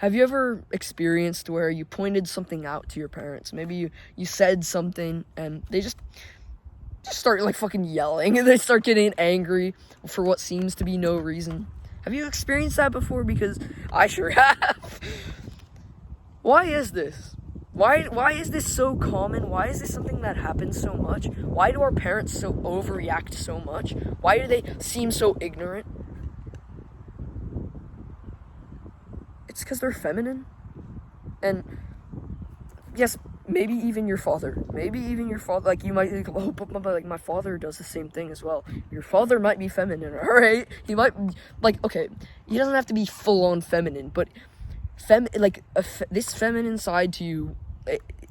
Have you ever experienced where you pointed something out to your parents? Maybe you said something and they just start like fucking yelling and they start getting angry for what seems to be no reason. Have you experienced that before? Because I sure have. Why is this? Why is this so common? Why is this something that happens so much? Why do our parents so overreact so much? Why do they seem so ignorant? It's because they're feminine. And yes, maybe even your father. Like, you might think, oh, but like, my father does the same thing as well. Your father might be feminine, alright? He might, like, okay, he doesn't have to be full-on feminine, but this feminine side to you,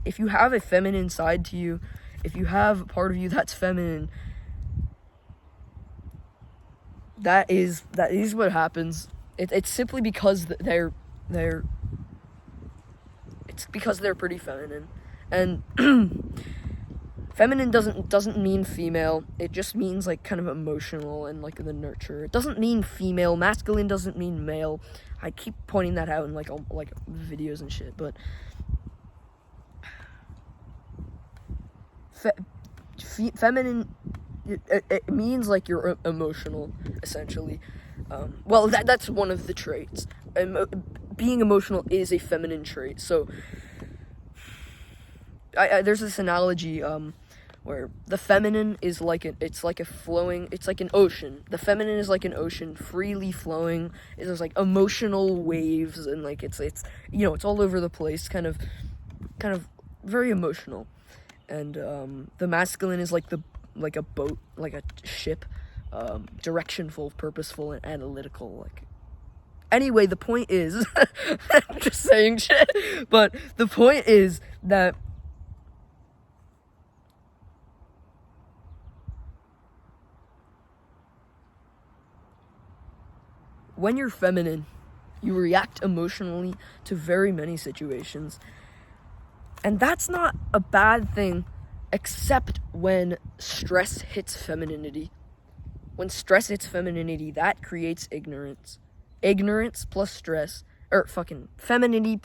if you have a feminine side to you, if you have a part of you that's feminine, that is what happens. It's simply because it's because they're pretty feminine. And feminine doesn't mean female. It just means like kind of emotional and like the nurture. It doesn't mean female. Masculine doesn't mean male. I keep pointing that out in like videos and shit, but feminine, it means like you're emotional, essentially. Well, that's one of the traits. Being emotional is a feminine trait. So there's this analogy where the feminine is like it's like an ocean. The feminine is like an ocean, freely flowing. There's like emotional waves, and like it's it's all over the place, kind of very emotional. And the masculine is like a boat, like a ship, directionful, purposeful, and analytical. Like, anyway, the point is, I'm just saying shit, but the point is that when you're feminine, you react emotionally to very many situations. And that's not a bad thing, except when stress hits femininity. When stress hits femininity, that creates ignorance. Ignorance plus stress, or fucking femininity.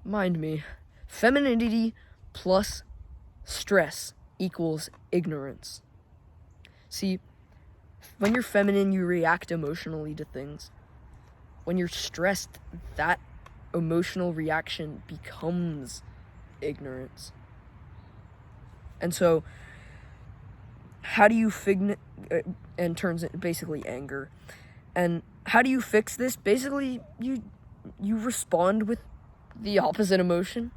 Mind me. Femininity plus stress equals ignorance. See, when you're feminine, you react emotionally to things. When you're stressed, that emotional reaction becomes ignorance. And so, how do you and turns it basically anger? And how do you fix this? Basically, you respond with the opposite emotion.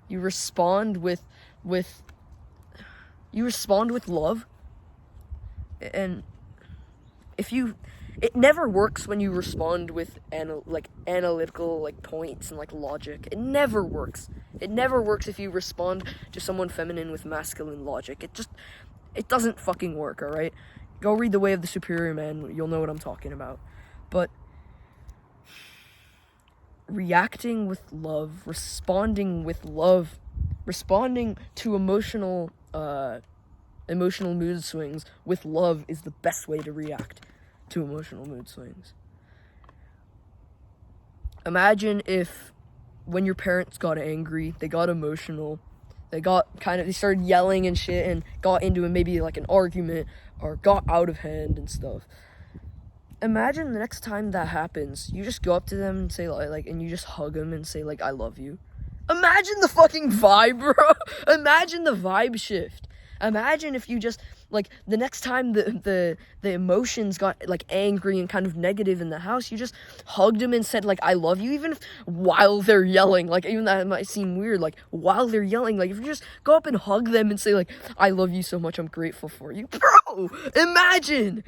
You respond with love. And it never works when you respond with analytical like points and like logic. It never works. It never works if you respond to someone feminine with masculine logic. It doesn't fucking work, alright? Go read The Way of the Superior Man, you'll know what I'm talking about. But reacting with love, responding with love, responding to emotional mood swings with love is the best way to react to emotional mood swings. Imagine if when your parents got angry, they got emotional, they started yelling and shit and got into maybe like an argument or got out of hand and stuff. Imagine the next time that happens, you just go up to them and say and you just hug them and say like, I love you. Imagine the fucking vibe, bro. Imagine the vibe shift. Imagine if you just, like, the next time the emotions got, like, angry and kind of negative in the house, you just hugged them and said, like, I love you, even if while they're yelling, like, even that might seem weird, like, while they're yelling, like, if you just go up and hug them and say, like, I love you so much, I'm grateful for you. Bro, imagine,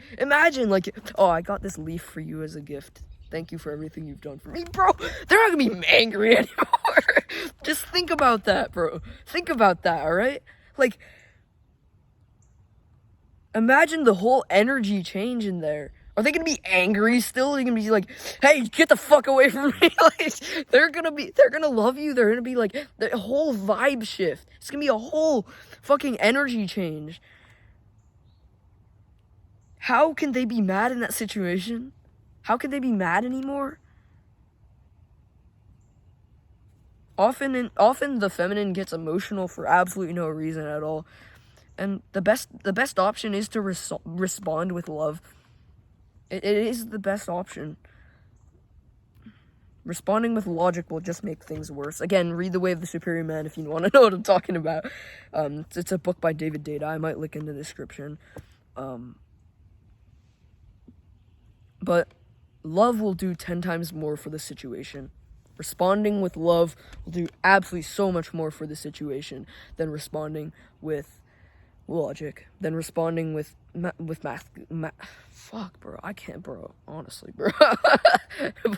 like, oh, I got this leaf for you as a gift. Thank you for everything you've done for me, bro. They're not gonna be angry anymore. Just think about that, bro. Think about that, alright? Like, imagine the whole energy change in there. Are they gonna be angry still? Are they gonna be like, hey, get the fuck away from me? Like, they're gonna love you. They're gonna be like, the whole vibe shift. It's gonna be a whole fucking energy change. How can they be mad in that situation? How could they be mad anymore? Often the feminine gets emotional for absolutely no reason at all. And the best option is to respond with love. It is the best option. Responding with logic will just make things worse. Again, read The Way of the Superior Man if you want to know what I'm talking about. It's a book by David Data. I might link in the description. But love will do 10 times more for the situation. Responding with love will do absolutely so much more for the situation than responding with logic, than responding with math. Fuck, bro. I can't, bro. Honestly, bro.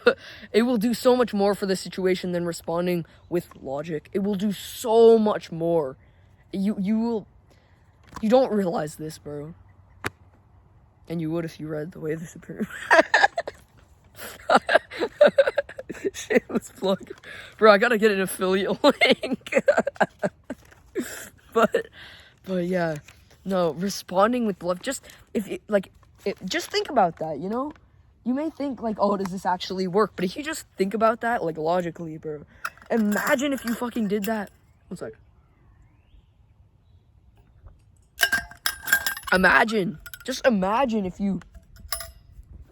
But it will do so much more for the situation than responding with logic. It will do so much more. You don't realize this, bro. And you would if you read The Way of the Superior. Shameless plug. Bro, I gotta get an affiliate link. But yeah. No, responding with love. Just just think about that, you know? You may think like, oh, does this actually work? But if you just think about that, like, logically, bro. Imagine if you fucking did that. One sec. Just imagine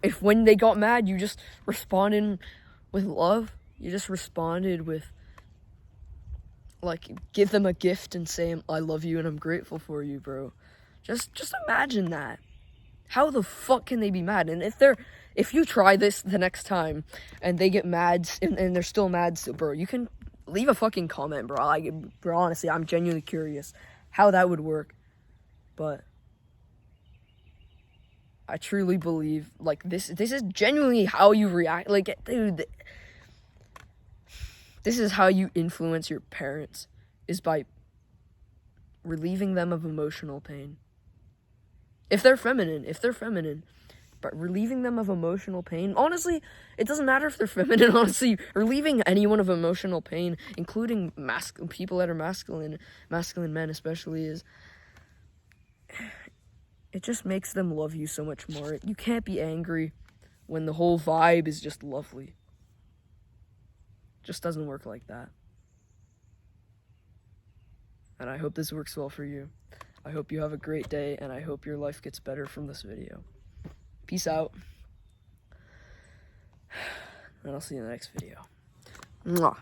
if when they got mad, you just responded with love. You just responded with, like, give them a gift and say, I love you and I'm grateful for you, bro. Just imagine that. How the fuck can they be mad? And if you try this the next time and they get mad and they're still mad, so, bro, you can leave a fucking comment, bro. Bro, honestly, I'm genuinely curious how that would work. But I truly believe, like, this is genuinely how you react. Like, dude, this is how you influence your parents, is by relieving them of emotional pain. If they're feminine, but relieving them of emotional pain. Honestly, it doesn't matter if they're feminine. Honestly, relieving anyone of emotional pain, including people that are masculine men especially, it just makes them love you so much more. You can't be angry when the whole vibe is just lovely. Just doesn't work like that. And I hope this works well for you. I hope you have a great day, and I hope your life gets better from this video. Peace out. And I'll see you in the next video. Mwah.